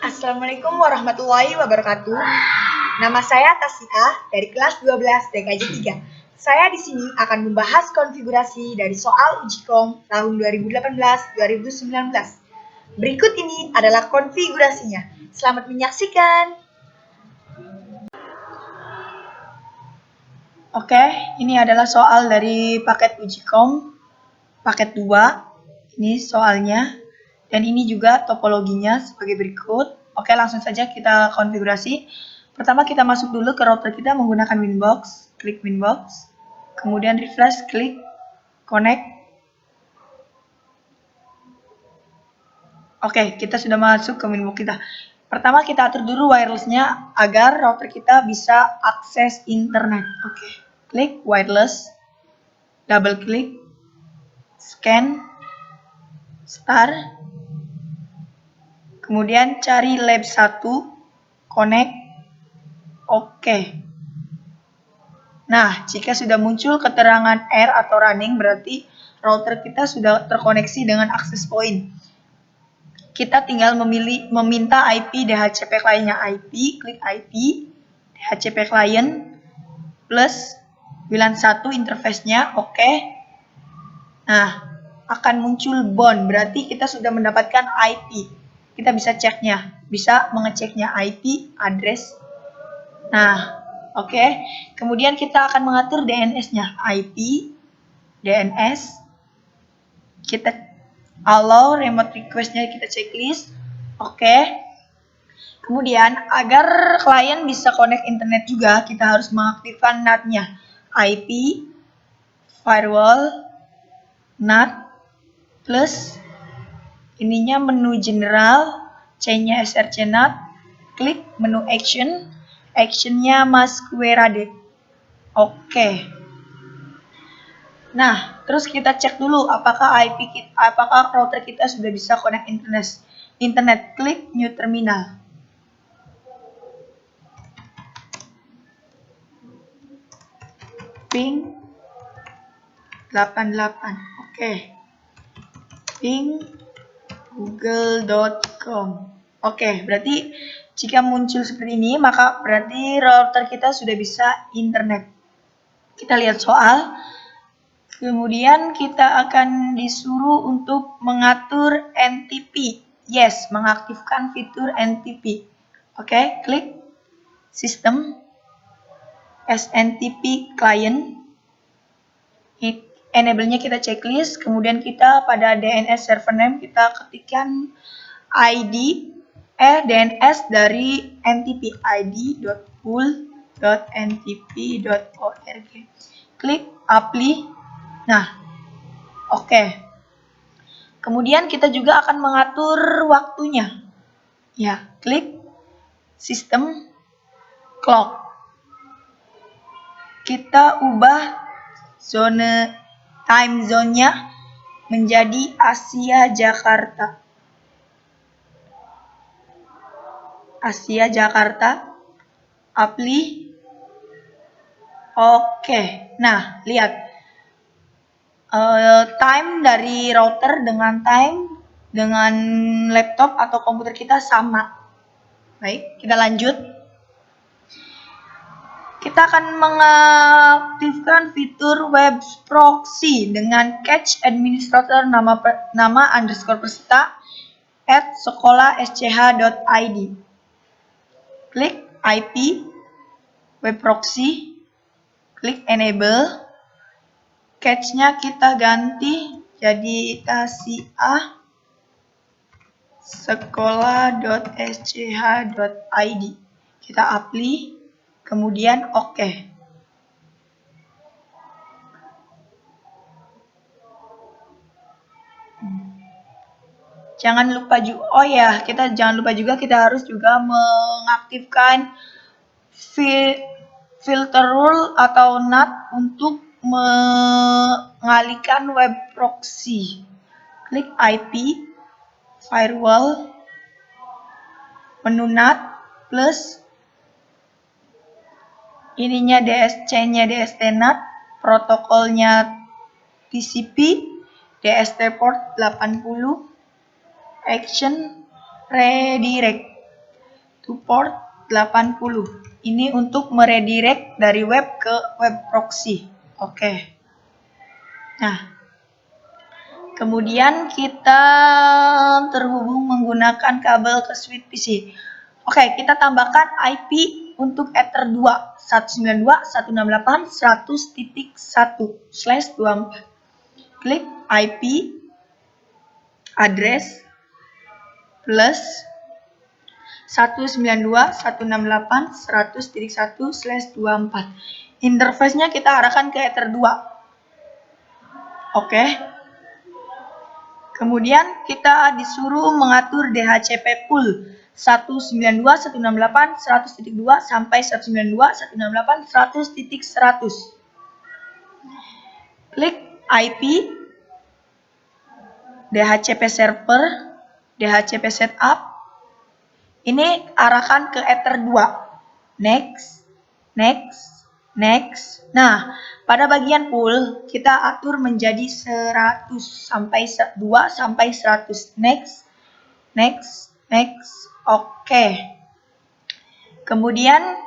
Assalamualaikum warahmatullahi wabarakatuh. Nama saya Tasya dari kelas 12 DKJ 3. Saya di sini akan membahas konfigurasi dari soal uji kom tahun 2018-2019. Berikut ini adalah konfigurasinya. Selamat menyaksikan. Oke, ini adalah soal dari paket uji kom paket 2. Ini soalnya. Dan ini juga topologinya sebagai berikut. Oke, langsung saja kita konfigurasi. Pertama kita masuk dulu ke router kita menggunakan Winbox. Klik Winbox. Kemudian refresh, klik connect. Oke, kita sudah masuk ke Winbox kita. Pertama kita atur dulu wirelessnya agar router kita bisa akses internet. Oke, klik wireless. Double klik. Scan. Start. Kemudian cari lab 1, connect, oke. Nah, jika sudah muncul keterangan error atau running, berarti router kita sudah terkoneksi dengan access point. Kita tinggal meminta IP DHCP kliennya IP, klik IP, DHCP client, plus WLAN 1 interface-nya, oke. Nah, akan muncul bond, berarti kita sudah mendapatkan IP. Kita bisa ceknya, bisa mengeceknya IP, address. Nah, oke. Kemudian kita akan mengatur DNS-nya, IP, DNS. Kita allow remote request-nya kita checklist. Oke. Kemudian agar klien bisa connect internet juga, kita harus mengaktifkan NAT-nya. IP, firewall, NAT, plus ininya menu general, C-nya src NAT, klik menu action, actionnya masquerade. Oke. Nah, terus kita cek dulu apakah apakah router kita sudah bisa connect internet. Klik new terminal. Ping 88. Oke. Ping google.com. Oke, berarti jika muncul seperti ini, maka berarti router kita sudah bisa internet. Kita lihat soal. Kemudian kita akan disuruh untuk mengatur NTP. Yes, mengaktifkan fitur NTP. Oke, klik System, SNTP Client. Enable-nya kita checklist, kemudian kita pada DNS server name kita ketikkan DNS dari NTP, id.pool.ntp.org. Klik apply. Nah, oke. Kemudian kita juga akan mengatur waktunya. Ya, klik System Clock. Kita ubah time zone-nya menjadi Asia Jakarta. Apply. Oke. Nah, lihat. Time dari router dengan laptop atau komputer kita sama. Baik, kita lanjut. Kita akan mengaktifkan fitur web proxy dengan cache administrator nama underscore peserta @sekolah.sch.id. Klik IP web proxy, klik enable. Cache-nya kita ganti jadi Tasya sekolah.sch.id. Kita apply. Kemudian oke. Jangan lupa juga, jangan lupa juga kita harus juga mengaktifkan filter rule atau NAT untuk mengalihkan web proxy. Klik IP, firewall, menu NAT, plus ininya DSC-nya DST NAT, protokolnya TCP, DST port 80, action, redirect. to port 80. Ini untuk meredirect dari web ke web proxy. Oke. Nah, kemudian kita terhubung menggunakan kabel ke switch PC. Oke, kita tambahkan IP untuk Ether 2 192.168.100.1/24. Klik IP address plus 192.168.100.1/24. Interface-nya kita arahkan ke Ether 2. Oke. Kemudian kita disuruh mengatur DHCP pool 192.168.100.2 sampai 192.168.100.100. Klik IP DHCP server, DHCP setup. Ini arahkan ke Ether 2. Next, next, next. Nah, pada bagian pool kita atur menjadi 100 sampai 2 sampai 100. Next, next, next. Oke. Kemudian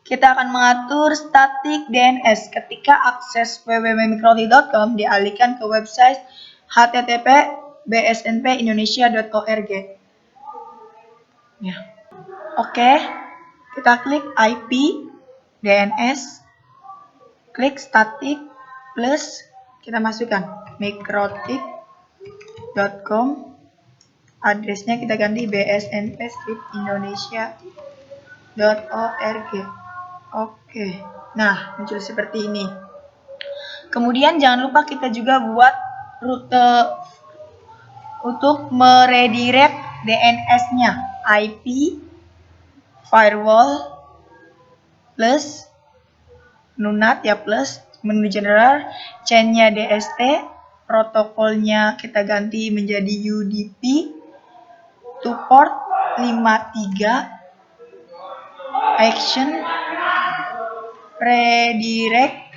kita akan mengatur static DNS ketika akses www.mikroti.com dialihkan ke website http://bsnpindonesia.org. Ya. Oke. Kita klik IP DNS, klik static plus kita masukkan mikroti.com. Addressnya kita ganti bsnp-indonesia.org. Oke. Nah, muncul seperti ini. Kemudian jangan lupa kita juga buat rute untuk meredirect DNS-nya. IP firewall plus NUNAT ya plus menu general, chain-nya DST, protokolnya kita ganti menjadi UDP, to port 53, action redirect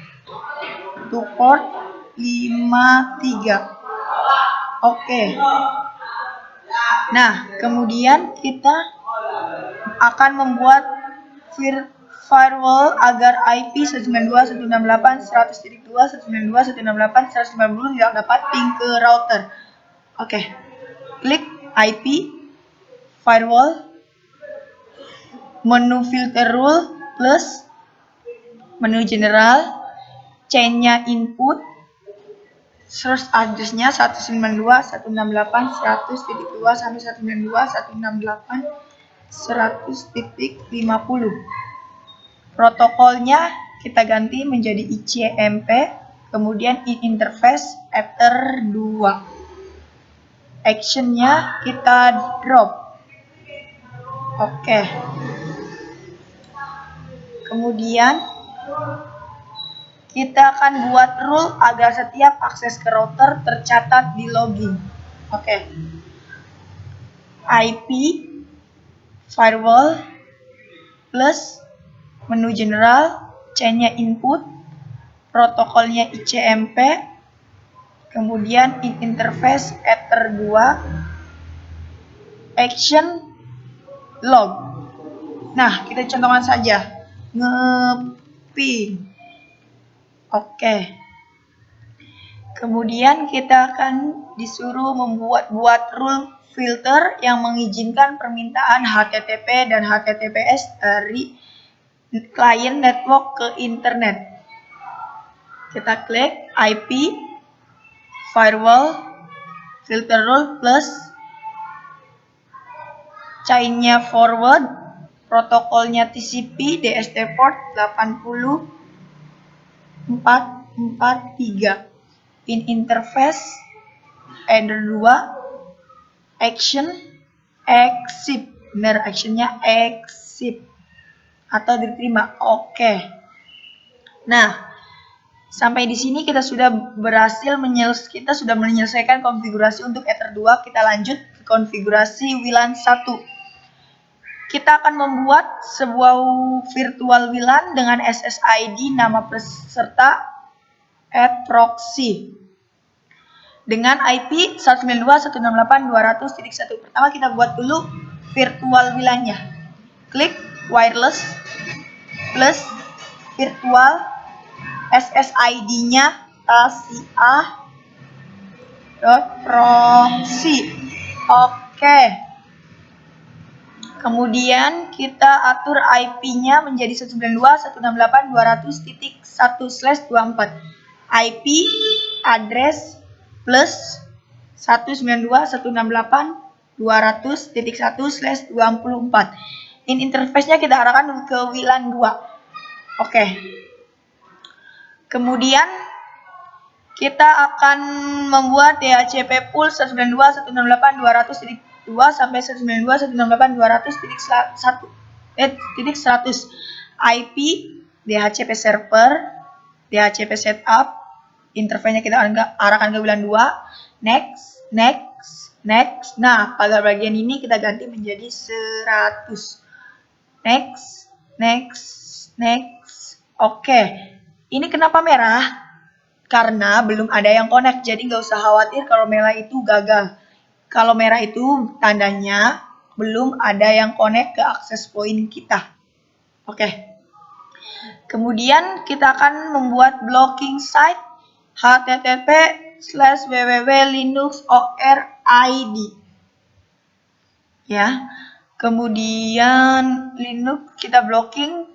to port 53. Oke. Nah, kemudian kita akan membuat firewall agar IP 192.168.100.2, 192.168.190 tidak dapat ping ke router. Oke. Klik IP firewall, menu filter rule plus menu general, chain-nya input, source address-nya 192.168.100.2 sampai 192.168.100.50. Protokolnya kita ganti menjadi ICMP, kemudian in interface Ether 2. Action-nya kita drop. Oke. Kemudian kita akan buat rule agar setiap akses ke router tercatat di login. Oke. IP firewall plus menu general, chain-nya input, protokolnya ICMP, kemudian in interface Ether 2, action log. Nah, kita contohkan saja. Ngeping. Oke. Kemudian kita akan disuruh membuat rule filter yang mengizinkan permintaan HTTP dan HTTPS dari klien network ke internet. Kita klik IP firewall filter rule plus chain-nya forward, protokolnya TCP DST port 80.443. In interface Ether 2, action accept. Benar, actionnya accept atau diterima. Oke. Nah, sampai di sini kita sudah menyelesaikan konfigurasi untuk Ether 2. Kita lanjut ke konfigurasi WLAN 1. Kita akan membuat sebuah virtual WLAN dengan SSID nama peserta @proxy dengan IP 192.168.200.1. Pertama kita buat dulu virtual WLAN-nya. klik wireless plus virtual SSID-nya tasia.proxy. Oke. Kemudian kita atur IP-nya menjadi 192.168.200.1/24. IP address plus 192.168.200.1/24. In interface-nya kita arahkan ke WLAN 2. Oke. Kemudian kita akan membuat DHCP pool 192.168.200.2 sampai 192.168.200.100 IP DHCP server, DHCP setup, interface-nya kita arahkan ke WLAN 2. Next. Nah, pada bagian ini kita ganti menjadi 100. Next. Oke. Ini kenapa merah? Karena belum ada yang connect, jadi nggak usah khawatir kalau merah itu gagal. Kalau merah itu tandanya belum ada yang connect ke access point kita. Oke. Kemudian kita akan membuat blocking site http://www.linuxorg. Ya. Kemudian Linux kita blocking,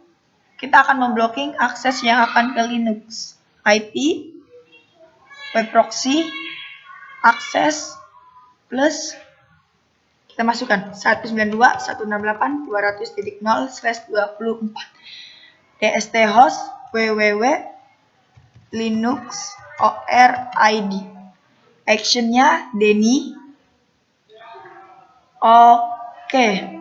kita akan memblocking akses yang akan ke Linux. IP web proxy akses plus kita masukkan 192.168.200.0/24 dst host www linux org. Actionnya Denny. Oke.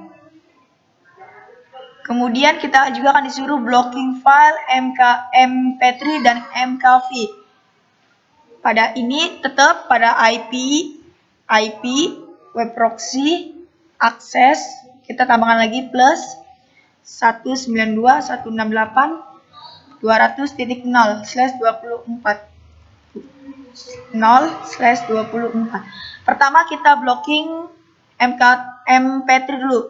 Kemudian kita juga akan disuruh blocking file mp3 dan mkv. Pada ini tetap pada IP web proxy akses kita tambahkan lagi plus 192.168.200.0/24. Pertama kita blocking mp3 dulu.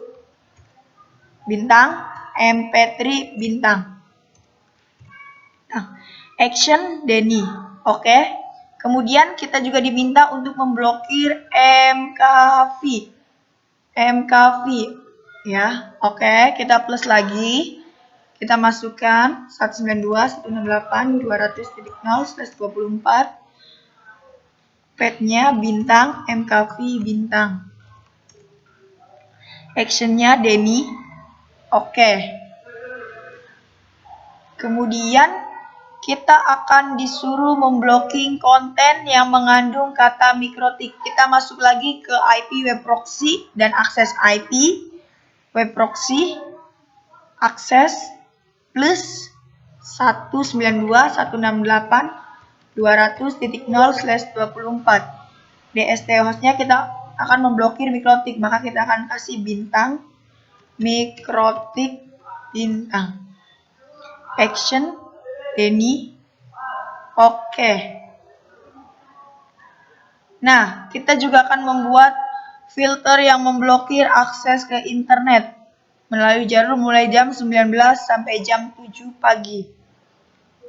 Bintang mp3 bintang. Nah, action Denny. Oke. Kemudian kita juga diminta untuk memblokir mkv ya. Oke, kita plus lagi. Kita masukkan 192.168.200.0/24. Path-nya bintang mkv bintang. Actionnya Denny. Oke. Kemudian kita akan disuruh memblocking konten yang mengandung kata mikrotik. Kita masuk lagi ke IP web proxy dan akses IP web proxy akses plus 192.168.200.0/24. DST hostnya kita akan memblokir mikrotik, maka kita akan kasih bintang mikrotik bintang. Action Denny. Oke. Nah, kita juga akan membuat filter yang memblokir akses ke internet melalui jalur mulai jam 19 sampai jam 7 pagi.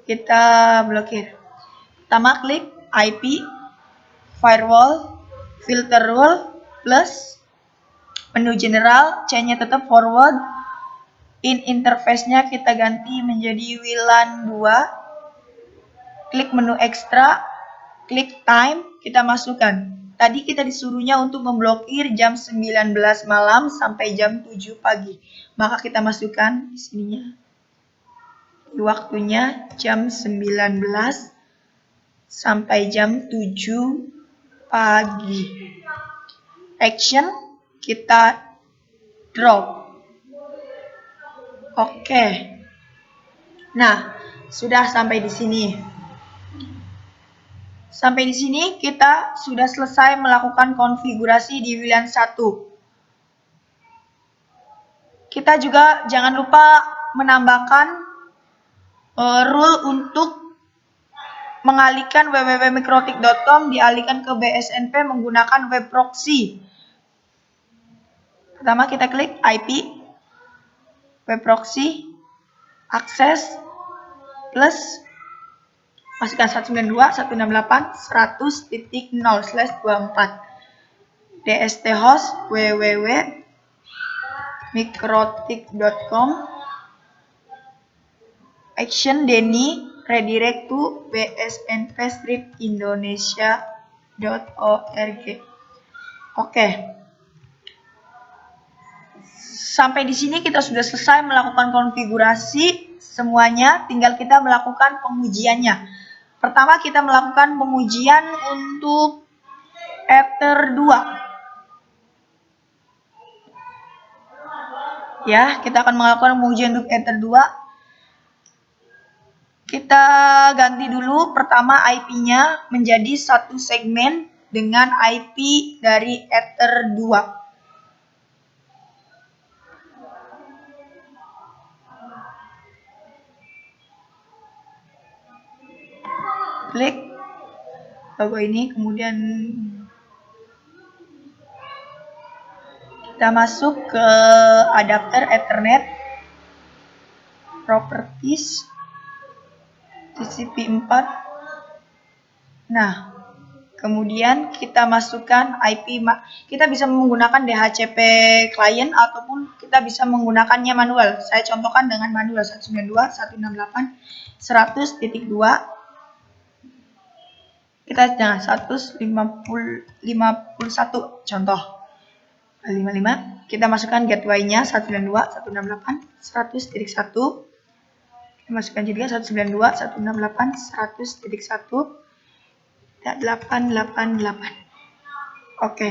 Kita blokir. Pertama klik IP firewall filter rule plus menu general, C-nya tetap forward. In interface-nya kita ganti menjadi WLAN 2. Klik menu ekstra, klik time, kita masukkan. Tadi kita disuruhnya untuk memblokir jam 19 malam sampai jam 7 pagi. Maka kita masukkan di sininya. Waktunya jam 19 sampai jam 7 pagi. Action kita drop. Oke. Nah, sudah sampai di sini. Sampai di sini kita sudah selesai melakukan konfigurasi di WLAN 1. Kita juga jangan lupa menambahkan rule untuk mengalihkan www.mikrotik.com dialihkan ke BSNP menggunakan web proxy. Pertama kita klik IP web proxy, akses, plus masukkan 192.168.100.0/24 dst host www.mikrotik.com action Denny redirect to bsnp-indonesia.org. Oke. Sampai di sini kita sudah selesai melakukan konfigurasi semuanya, tinggal kita melakukan pengujiannya. Pertama kita melakukan pengujian untuk Ether 2. Ya, kita akan melakukan pengujian untuk Ether 2. Kita ganti dulu pertama IP-nya menjadi satu segmen dengan IP dari Ether 2. Klik logo ini, kemudian kita masuk ke adapter Ethernet, properties, TCP4. Nah, kemudian kita masukkan IP, kita bisa menggunakan DHCP client ataupun kita bisa menggunakannya manual. Saya contohkan dengan manual 192.168.100.2. Kita 151 contoh 55. Kita masukkan gateway-nya 192.168.100.1. Kita masukkan juga 192.168.100.1.888. Oke.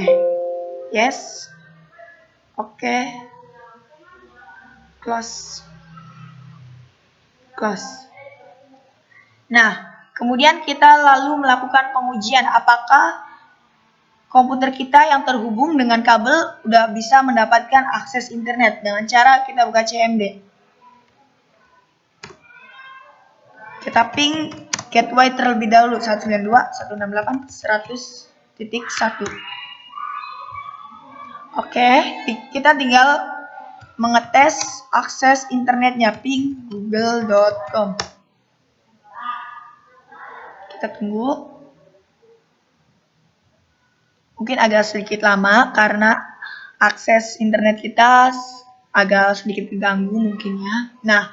Yes. Oke. Close. Nah, kemudian kita lalu melakukan pengujian apakah komputer kita yang terhubung dengan kabel udah bisa mendapatkan akses internet dengan cara kita buka CMD. Kita ping gateway terlebih dahulu 192.168.100.1. Oke, kita tinggal mengetes akses internetnya, ping google.com. Kita tunggu. Mungkin agak sedikit lama karena akses internet kita agak sedikit terganggu mungkin ya. Nah,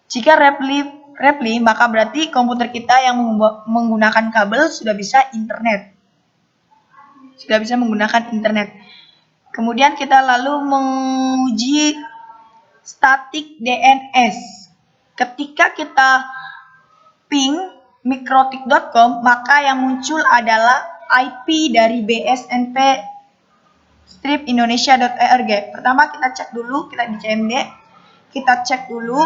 jika repli maka berarti komputer kita yang menggunakan kabel sudah bisa internet. Sudah bisa menggunakan internet. Kemudian kita lalu menguji static DNS. Ketika kita ping mikrotik.com, maka yang muncul adalah IP dari bsnp-indonesia.org. Pertama kita cek dulu, kita di CMD, kita cek dulu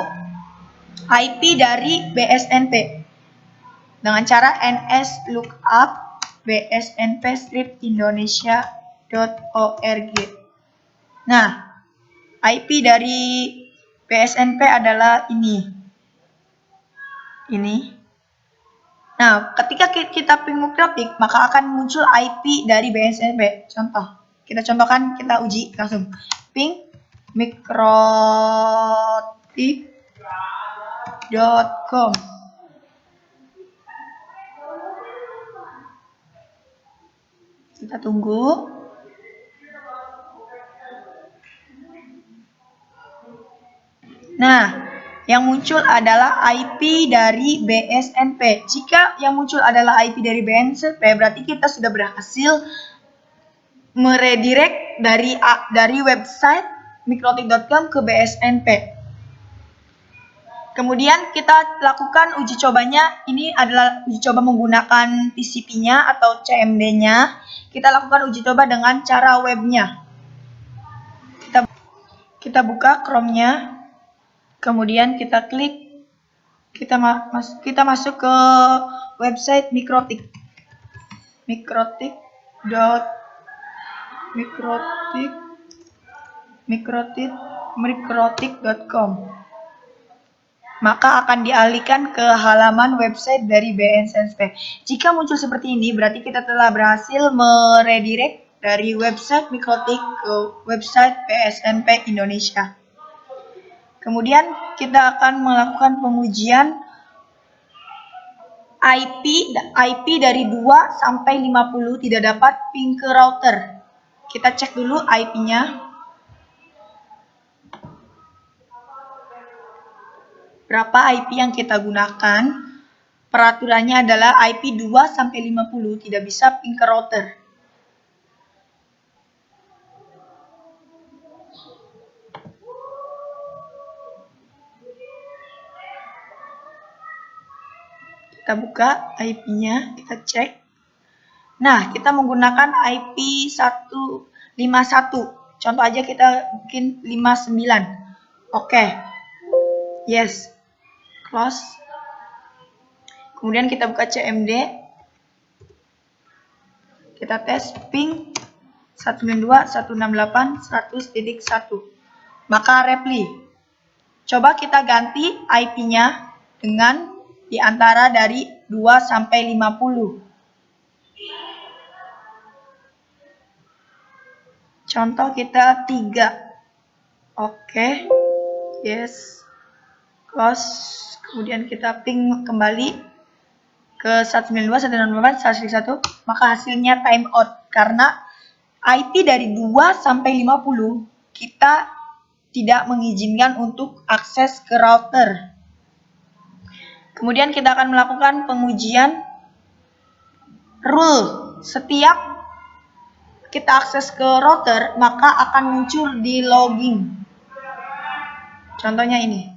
IP dari BSNP dengan cara ns lookup bsnp-indonesia.org. Nah, IP dari BSNP adalah ini. Nah, ketika kita ping mikrotik, maka akan muncul IP dari BSNP. Contoh, kita contohkan, kita uji langsung. Ping mikrotik.com. Kita tunggu. Nah, yang muncul adalah IP dari BSNP. Jika yang muncul adalah IP dari BSNP, berarti kita sudah berhasil meredirect dari website mikrotik.com ke BSNP. Kemudian kita lakukan uji cobanya. Ini adalah uji coba menggunakan TCP-nya atau CMD-nya. Kita lakukan uji coba dengan cara webnya. Kita buka Chrome-nya. Kemudian kita klik, kita masuk ke website Mikrotik. Mikrotik.com. Maka akan dialihkan ke halaman website dari BSNP. Jika muncul seperti ini, berarti kita telah berhasil meredirect dari website Mikrotik ke website BSNP Indonesia. Kemudian kita akan melakukan pengujian IP dari 2 sampai 50 tidak dapat ping ke router. Kita cek dulu IP-nya. Berapa IP yang kita gunakan? Peraturannya adalah IP 2 sampai 50 tidak bisa ping ke router. Kita buka IP-nya, kita cek. Nah, kita menggunakan IP 151. Contoh aja kita bikin 59. Oke. Yes. Close. Kemudian kita buka CMD. Kita tes ping 192.168.100.1. Maka reply. Coba kita ganti IP-nya dengan di antara dari 2 sampai 50. Contoh kita 3. Oke. Yes. Close. Kemudian kita ping kembali ke 192.168.100.1. Maka hasilnya timeout karena IP dari 2 sampai 50 kita tidak mengizinkan untuk akses ke router. Kemudian kita akan melakukan pengujian rule. Setiap kita akses ke router, maka akan muncul di logging. Contohnya ini.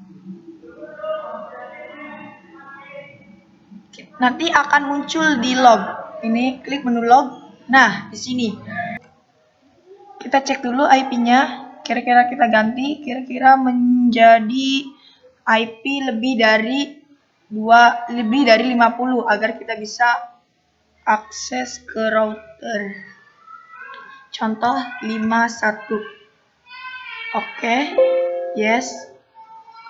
Nanti akan muncul di log. Ini klik menu log. Nah, di sini. Kita cek dulu IP-nya. Kira-kira kita ganti, kira-kira menjadi IP lebih dari 50 agar kita bisa akses ke router. Contoh 51. Oke. Yes.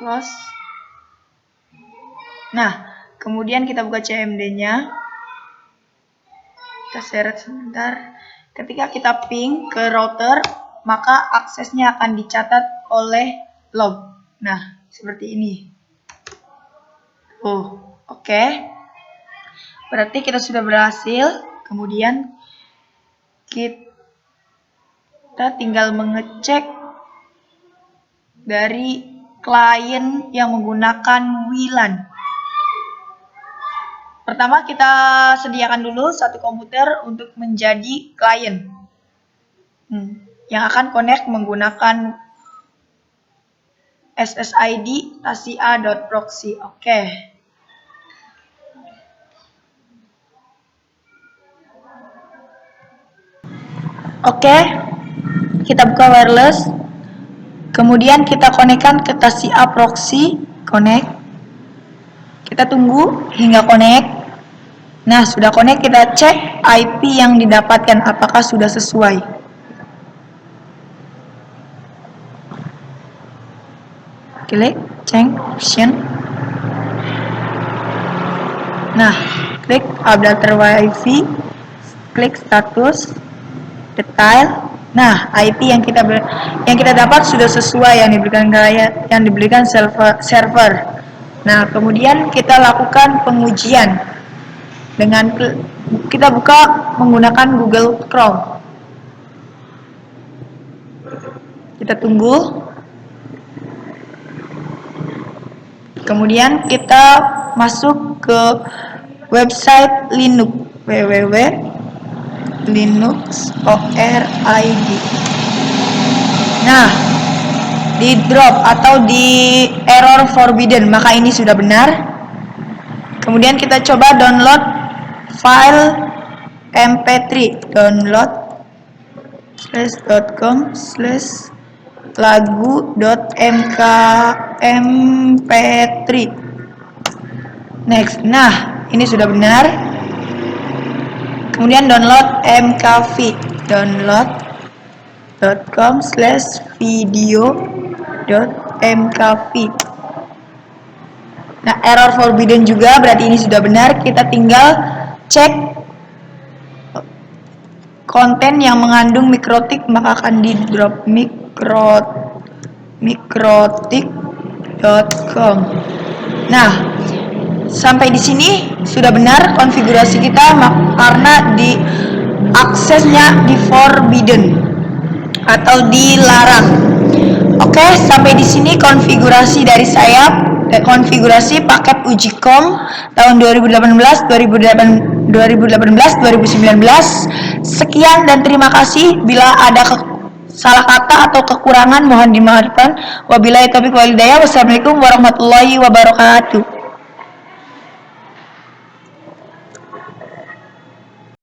Close. Nah, kemudian kita buka CMD-nya. Kita seret sebentar. Ketika kita ping ke router, maka aksesnya akan dicatat oleh log. Nah, seperti ini. Oke. Berarti kita sudah berhasil. Kemudian kita tinggal mengecek dari klien yang menggunakan WLAN. Pertama kita sediakan dulu satu komputer untuk menjadi klien yang akan connect menggunakan SSID tasia.proxy. Oke, kita buka wireless. Kemudian kita konekkan ke Tasia proxy, connect. Kita tunggu hingga connect. Nah, sudah connect, kita cek IP yang didapatkan apakah sudah sesuai. Klik change option. Nah, klik update Wi-Fi, klik status, detail. Nah, IP yang kita dapat sudah sesuai yang diberikan server. Nah, kemudian kita lakukan pengujian dengan kita buka menggunakan Google Chrome. Kita tunggu. Kemudian kita masuk ke website Linux www.linuxorg. Nah, di drop atau di error forbidden, maka ini sudah benar. Kemudian kita coba download file mp3, download/lagu.mp3. Next. Nah, ini sudah benar. Kemudian download mkv, download.com/video.mkv. Nah, error forbidden juga, berarti ini sudah benar. Kita tinggal cek konten yang mengandung mikrotik, maka akan di drop mikrotik. gmail.com. Nah, sampai di sini sudah benar konfigurasi kita karena di aksesnya di forbidden atau dilarang. Oke, sampai di sini konfigurasi dari saya, konfigurasi paket Ujicom tahun 2019. Sekian dan terima kasih. Bila ada salah kata atau kekurangan mohon dimaafkan. Wabillahi taufiq wal hidayah. Wassalamualaikum warahmatullahi wabarakatuh.